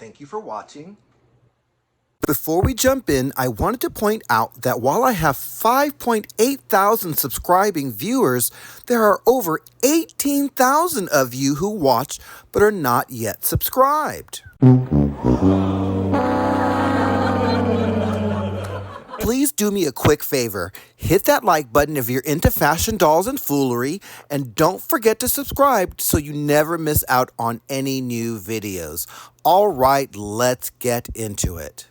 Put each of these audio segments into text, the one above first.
Thank you for watching. Before we jump in, I wanted to point out that while I have 5.8 thousand subscribing viewers, there are over 18,000 of you who watch but are not yet subscribed. Please do me a quick favor. Hit that like button if you're into fashion dolls and foolery, and don't forget to subscribe so you never miss out on any new videos. All right, let's get into it.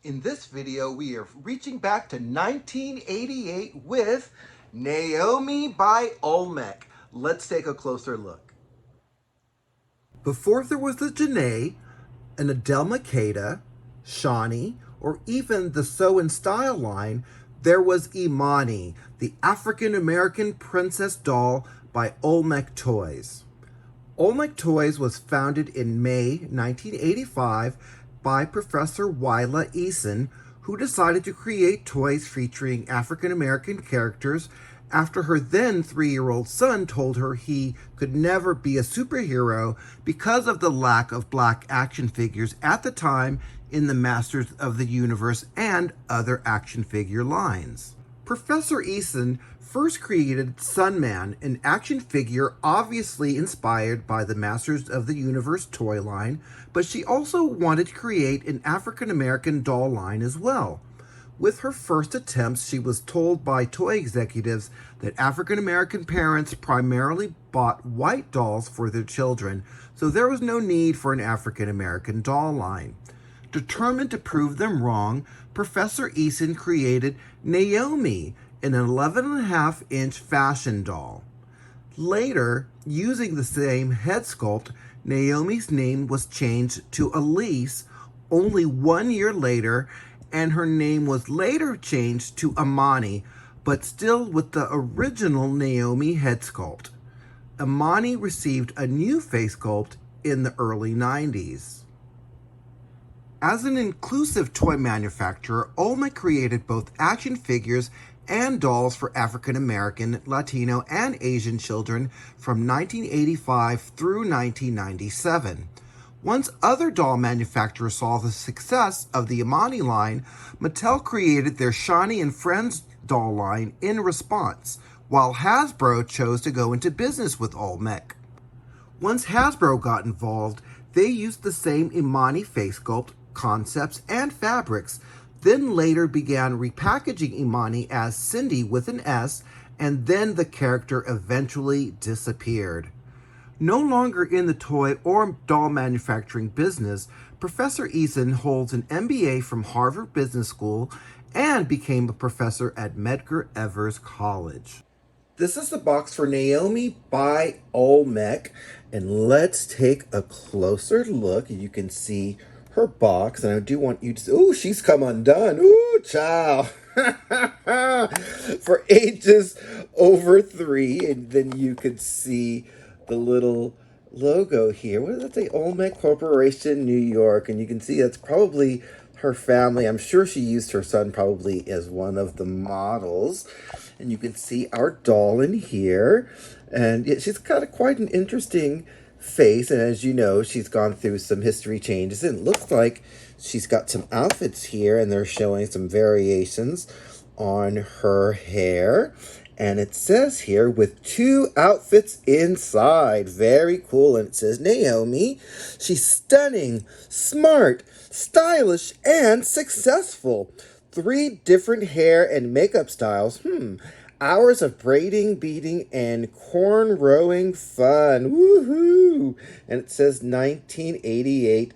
In this video, we are reaching back to 1988 with Naomi by Olmec. Let's take a closer look. Before there was the Janae, an Adele Makeda, Shawnee, or even the Sew and Style line, there was Imani, the African-American princess doll by Olmec Toys. Olmec Toys was founded in May 1985 by Professor Yla Eason, who decided to create toys featuring African-American characters after her then 3-year-old son told her he could never be a superhero because of the lack of black action figures at the time in the Masters of the Universe and other action figure lines. Professor Eason first created Sunman, an action figure obviously inspired by the Masters of the Universe toy line, but she also wanted to create an African-American doll line as well. With her first attempts, she was told by toy executives that African-American parents primarily bought white dolls for their children, so there was no need for an African-American doll line. Determined to prove them wrong, Professor Eason created Naomi, an 11.5-inch fashion doll. Later, using the same head sculpt, Naomi's name was changed to ALYSA only 1 year later, and her name was later changed to Imani, but still with the original Naomi head sculpt. Imani received a new face sculpt in the early 90s. As an inclusive toy manufacturer, Olmec created both action figures and dolls for African American, Latino, and Asian children from 1985 through 1997. Once other doll manufacturers saw the success of the Imani line, Mattel created their Shawnee and Friends doll line in response, while Hasbro chose to go into business with Olmec. Once Hasbro got involved, they used the same Imani face sculpt, concepts, and fabrics, then later began repackaging Imani as Cindy with an S, and then the character eventually disappeared. No longer in the toy or doll manufacturing business, Professor Eason holds an MBA from Harvard Business School and became a professor at Medgar Evers College. This is the box for Naomi by Olmec, and let's take a closer look. You can see her box, and I do want you to... Ooh, she's come undone. Ooh, child. For ages over 3, and then you could see the little logo here. What does that say? Olmec Corporation, New York. And you can see that's probably her family. I'm sure she used her son probably as one of the models. And you can see our doll in here. And yeah, she's got quite an interesting face, and as you know, she's gone through some history changes, and it looks like she's got some outfits here, and they're showing some variations on her hair. And it says here, with 2 outfits inside. Very cool. And it says, Naomi, she's stunning, smart, stylish, and successful. 3 different hair and makeup styles. Hours of braiding, beading, and cornrowing fun. Woohoo! And it says 1988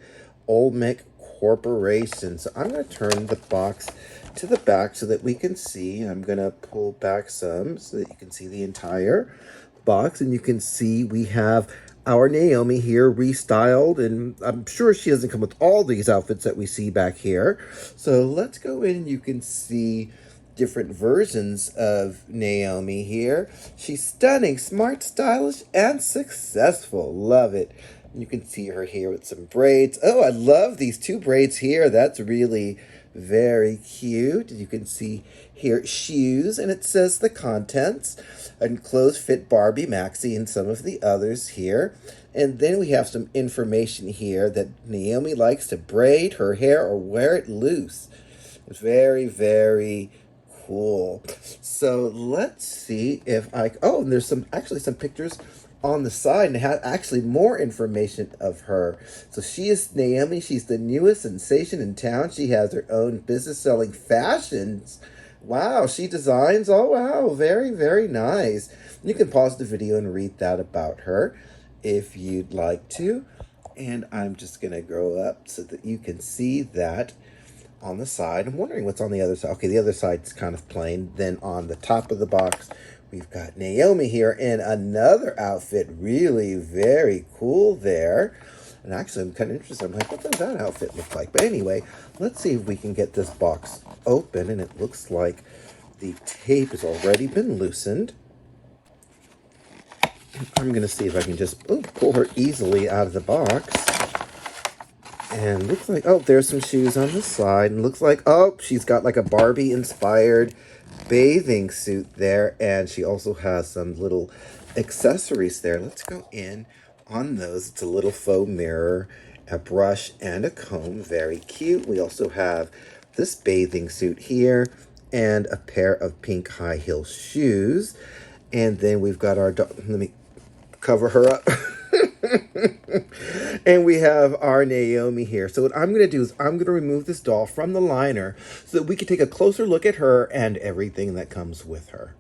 Olmec Corporation. So I'm going to turn the box to the back so that we can see. I'm going to pull back some so that you can see the entire box. And you can see we have our Naomi here restyled. And I'm sure she doesn't come with all these outfits that we see back here. So let's go in and you can see different versions of Naomi here. She's stunning, smart, stylish, and successful. Love it. You can see her here with some braids. Oh, I love these 2 braids here. That's really Very cute. You can see here shoes, and it says the contents. And clothes fit Barbie, Maxie, and some of the others here. And then we have some information here that Naomi likes to braid her hair or wear it loose. It's very, very cool. So let's see if oh, and there's actually some pictures on the side and have actually more information of her. So she is Naomi. She's the newest sensation in town. She has her own business selling fashions. Wow, she designs. Oh, wow. Very, very nice. You can pause the video and read that about her if you'd like to. And I'm just going to grow up so that you can see that on the side. I'm wondering what's on the other side. Okay, the other side's kind of plain. Then on the top of the box, we've got Naomi here in another outfit. Really very cool there. And actually, I'm kind of interested. I'm like, what does that outfit look like? But anyway, let's see if we can get this box open. And it looks like the tape has already been loosened. I'm going to see if I can just pull her easily out of the box. And looks like, oh, there's some shoes on the side. And looks like, oh, she's got like a Barbie-inspired bathing suit there. And she also has some little accessories there. Let's go in on those. It's a little faux mirror, a brush, and a comb. Very cute. We also have this bathing suit here and a pair of pink high heel shoes. And then we've got our, let me cover her up. And we have our Naomi here. So what I'm going to do is I'm going to remove this doll from the liner so that we can take a closer look at her and everything that comes with her.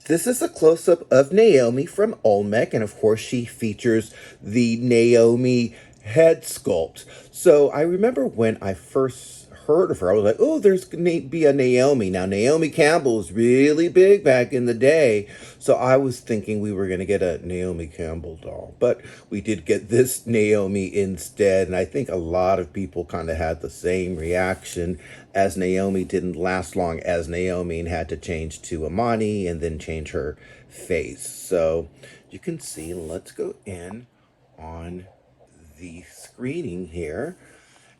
This is a close-up of Naomi from Olmec, and of course she features the Naomi head sculpt. So I remember when I first heard of her, I was like, oh, there's going to be a Naomi. Now, Naomi Campbell was really big back in the day, so I was thinking we were going to get a Naomi Campbell doll. But we did get this Naomi instead, and I think a lot of people kind of had the same reaction, as Naomi didn't last long as Naomi and had to change to Imani and then change her face. So you can see, let's go in on the screening here.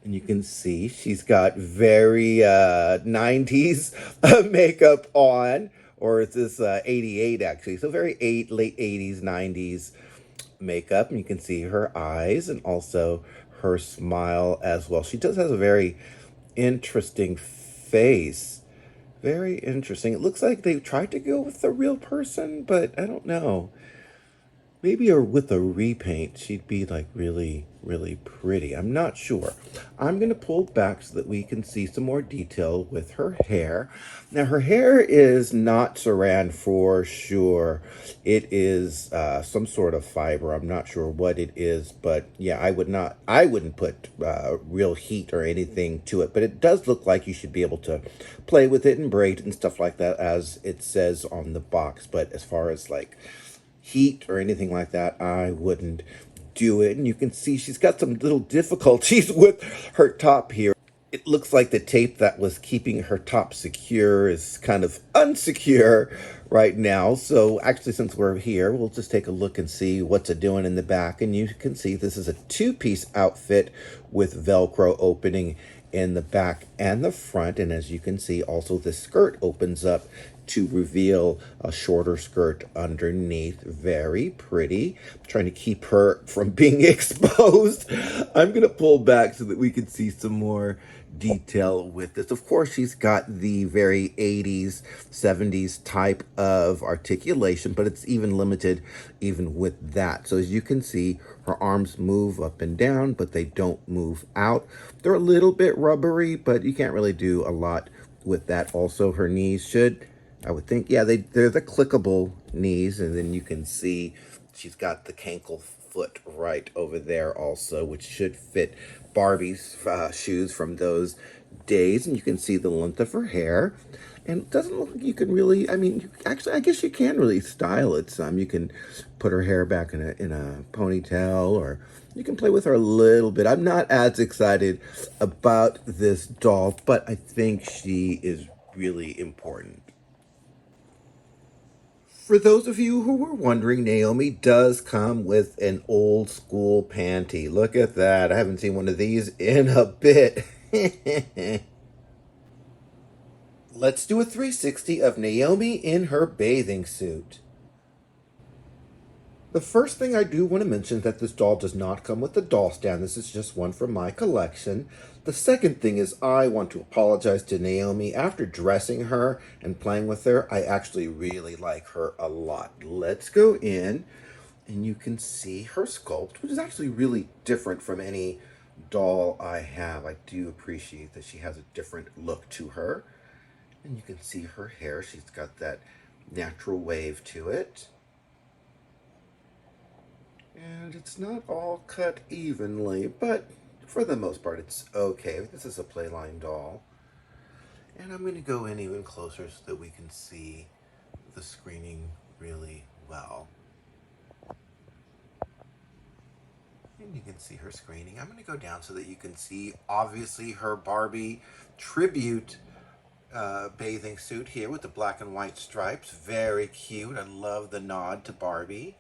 And you can see she's got very 90s makeup on, or is this 88 actually? So very late 80s, 90s makeup. And you can see her eyes and also her smile as well. She does have a very interesting face. Very interesting. It looks like they tried to go with the real person, but I don't know. Maybe with a repaint, she'd be like really, really pretty. I'm not sure. I'm going to pull back so that we can see some more detail with her hair. Now, her hair is not saran for sure. It is some sort of fiber. I'm not sure what it is, but yeah, I wouldn't put real heat or anything to it, but it does look like you should be able to play with it and braid and stuff like that, as it says on the box. But as far as like heat or anything like that, I wouldn't do it. And you can see she's got some little difficulties with her top here. It looks like the tape that was keeping her top secure is kind of unsecure right now. So actually, since we're here, we'll just take a look and see what's it doing in the back. And you can see this is a two-piece outfit with Velcro opening in the back and the front. And as you can see, also the skirt opens up to reveal a shorter skirt underneath. Very pretty. I'm trying to keep her from being exposed. I'm going to pull back so that we can see some more detail with this. Of course, she's got the very 80s, 70s type of articulation, but it's even limited even with that. So as you can see, her arms move up and down, but they don't move out. They're a little bit rubbery, but you can't really do a lot with that. Also, her knees should, I would think, yeah, they're the clickable knees, and then you can see she's got the cankle foot right over there also, which should fit Barbie's shoes from those days. And you can see the length of her hair, and it doesn't look like you can really, I mean, actually, I guess you can really style it some. You can put her hair back in a ponytail, or you can play with her a little bit. I'm not as excited about this doll, but I think she is really important. For those of you who were wondering, Naomi does come with an old school panty. Look at that. I haven't seen one of these in a bit. Let's do a 360 of Naomi in her bathing suit. The first thing I do want to mention is that this doll does not come with the doll stand. This is just one from my collection. The second thing is I want to apologize to Naomi. After dressing her and playing with her, I actually really like her a lot. Let's go in and you can see her sculpt, which is actually really different from any doll I have. I do appreciate that she has a different look to her. And you can see her hair. She's got that natural wave to it. And it's not all cut evenly, but for the most part it's okay. This is a Playline doll. And I'm going to go in even closer so that we can see the screening really well. And you can see her screening. I'm going to go down so that you can see, obviously, her Barbie tribute bathing suit here with the black and white stripes. Very cute. I love the nod to Barbie.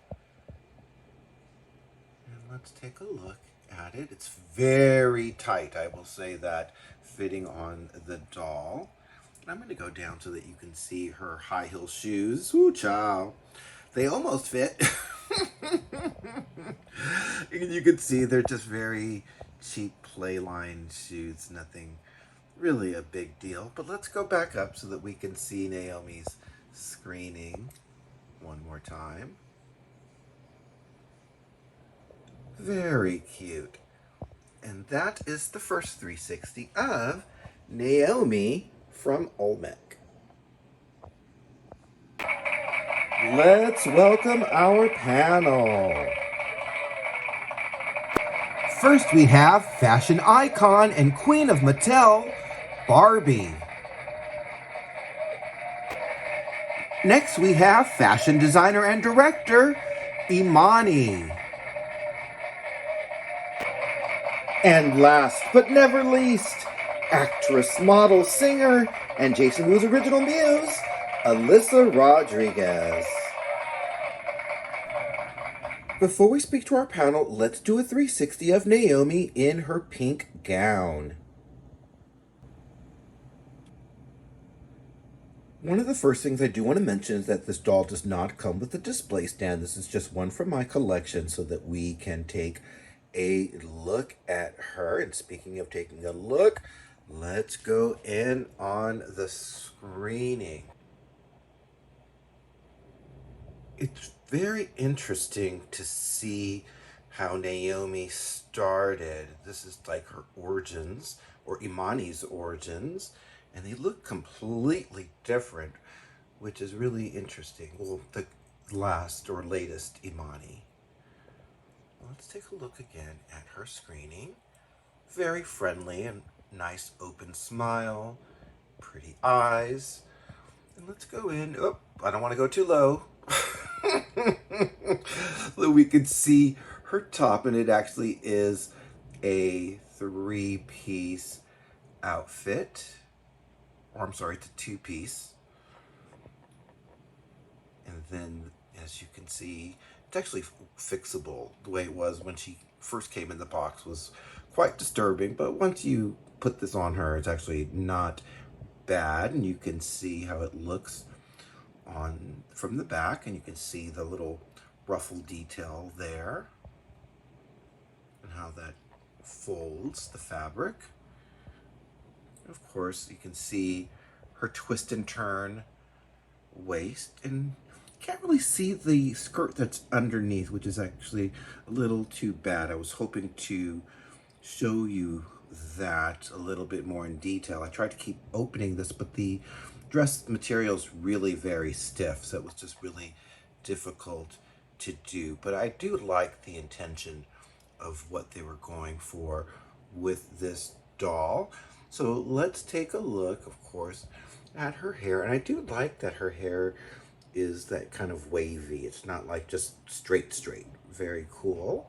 And let's take a look at it. It's very tight, I will say that, fitting on the doll. And I'm going to go down so that you can see her high heel shoes. Ooh, child. They almost fit. And you can see they're just very cheap Playline shoes. Nothing really a big deal. But let's go back up so that we can see Naomi's screening one more time. Very cute. And that is the first 360 of Naomi from Olmec. Let's welcome our panel. First we have fashion icon and queen of Mattel, Barbie. Next we have fashion designer and director, Imani. And last but never least, actress, model, singer, and Jason Wu's original muse, ALYSA Rodriguez. Before we speak to our panel, let's do a 360 of Naomi in her pink gown. One of the first things I do want to mention is that this doll does not come with a display stand. This is just one from my collection so that we can take a look at her. And speaking of taking a look, let's go in on the screening. It's very interesting to see how Naomi started. This is like her origins, or Imani's origins, and they look completely different, which is really interesting. Well, the last or latest Imani. Let's take a look again at her screening. Very friendly and nice open smile, pretty eyes. And let's go in. Oh, I don't want to go too low. So we can see her top, and it actually is a 3-piece outfit. Or I'm sorry, it's a 2-piece. And then, as you can see, it's actually fixable. The way it was when she first came in the box was quite disturbing, but once you put this on her, it's actually not bad. And you can see how it looks on from the back, and you can see the little ruffle detail there and how that folds the fabric. Of course, you can see her twist and turn waist, and you can't really see the skirt that's underneath, which is actually a little too bad. I was hoping to show you that a little bit more in detail. I tried to keep opening this, but the dress material is really very stiff, so it was just really difficult to do. But I do like the intention of what they were going for with this doll. So let's take a look, of course, at her hair. And I do like that her hair is that kind of wavy. It's not like just straight. Very cool.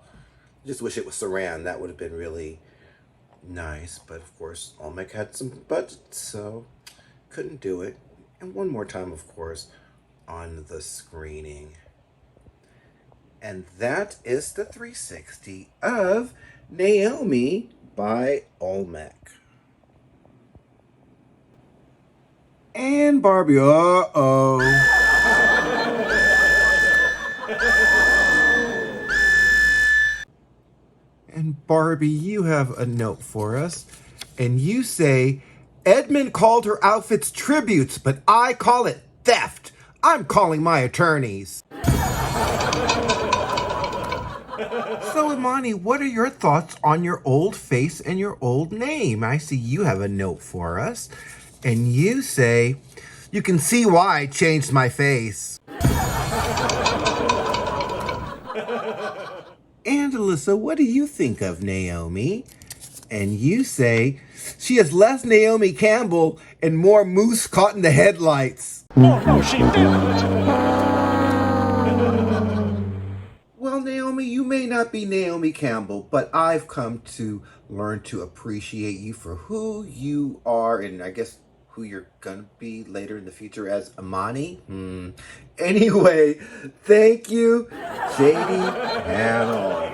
Just wish it was saran. That would have been really nice. But of course, Olmec had some budget, so couldn't do it. And one more time, of course, on the screening. And that is the 360 of Naomi by Olmec. And Barbie, uh-oh. And Barbie, you have a note for us. And you say, Edmund called her outfits tributes, but I call it theft. I'm calling my attorneys. So, Imani, what are your thoughts on your old face and your old name? I see you have a note for us. And you say, you can see why I changed my face. And Alyssa, what do you think of Naomi? And you say, she has less Naomi Campbell and more moose caught in the headlights. Oh, no, she didn't. Well, Naomi, you may not be Naomi Campbell, but I've come to learn to appreciate you for who you are, and I guess who you're going to be later in the future as Imani. Anyway, thank you, JD Panel.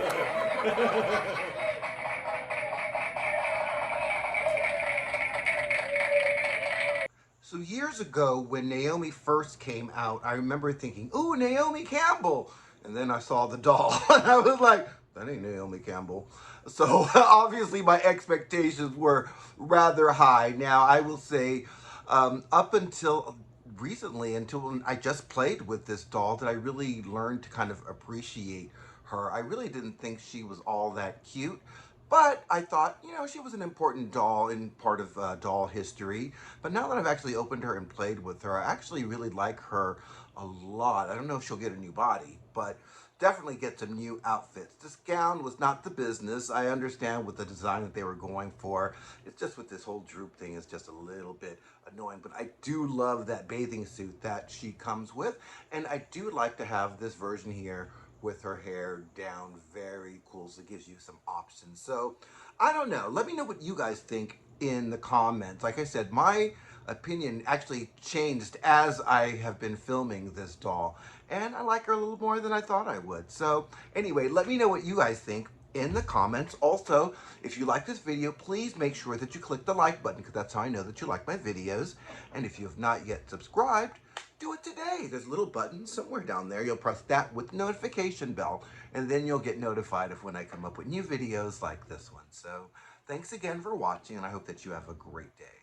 So years ago, when Naomi first came out, I remember thinking, ooh, Naomi Campbell. And then I saw the doll, and I was like, that ain't Naomi Campbell. So obviously my expectations were rather high. Now, I will say, up until recently, until I just played with this doll, that I really learned to kind of appreciate her. I really didn't think she was all that cute. But I thought, she was an important doll in part of doll history. But now that I've actually opened her and played with her, I actually really like her a lot. I don't know if she'll get a new body, but definitely get some new outfits. This gown was not the business. I understand with the design that they were going for. It's just with this whole droop thing is just a little bit annoying. But I do love that bathing suit that she comes with. And I do like to have this version here with her hair down. Very cool. So it gives you some options. So I don't know. Let me know what you guys think in the comments. Like I said, my opinion actually changed as I have been filming this doll. And I like her a little more than I thought I would. So anyway, let me know what you guys think in the comments. Also, if you like this video, please make sure that you click the like button, because that's how I know that you like my videos. And if you have not yet subscribed, do it today. There's a little button somewhere down there. You'll press that with the notification bell, and then you'll get notified of when I come up with new videos like this one. So thanks again for watching, and I hope that you have a great day.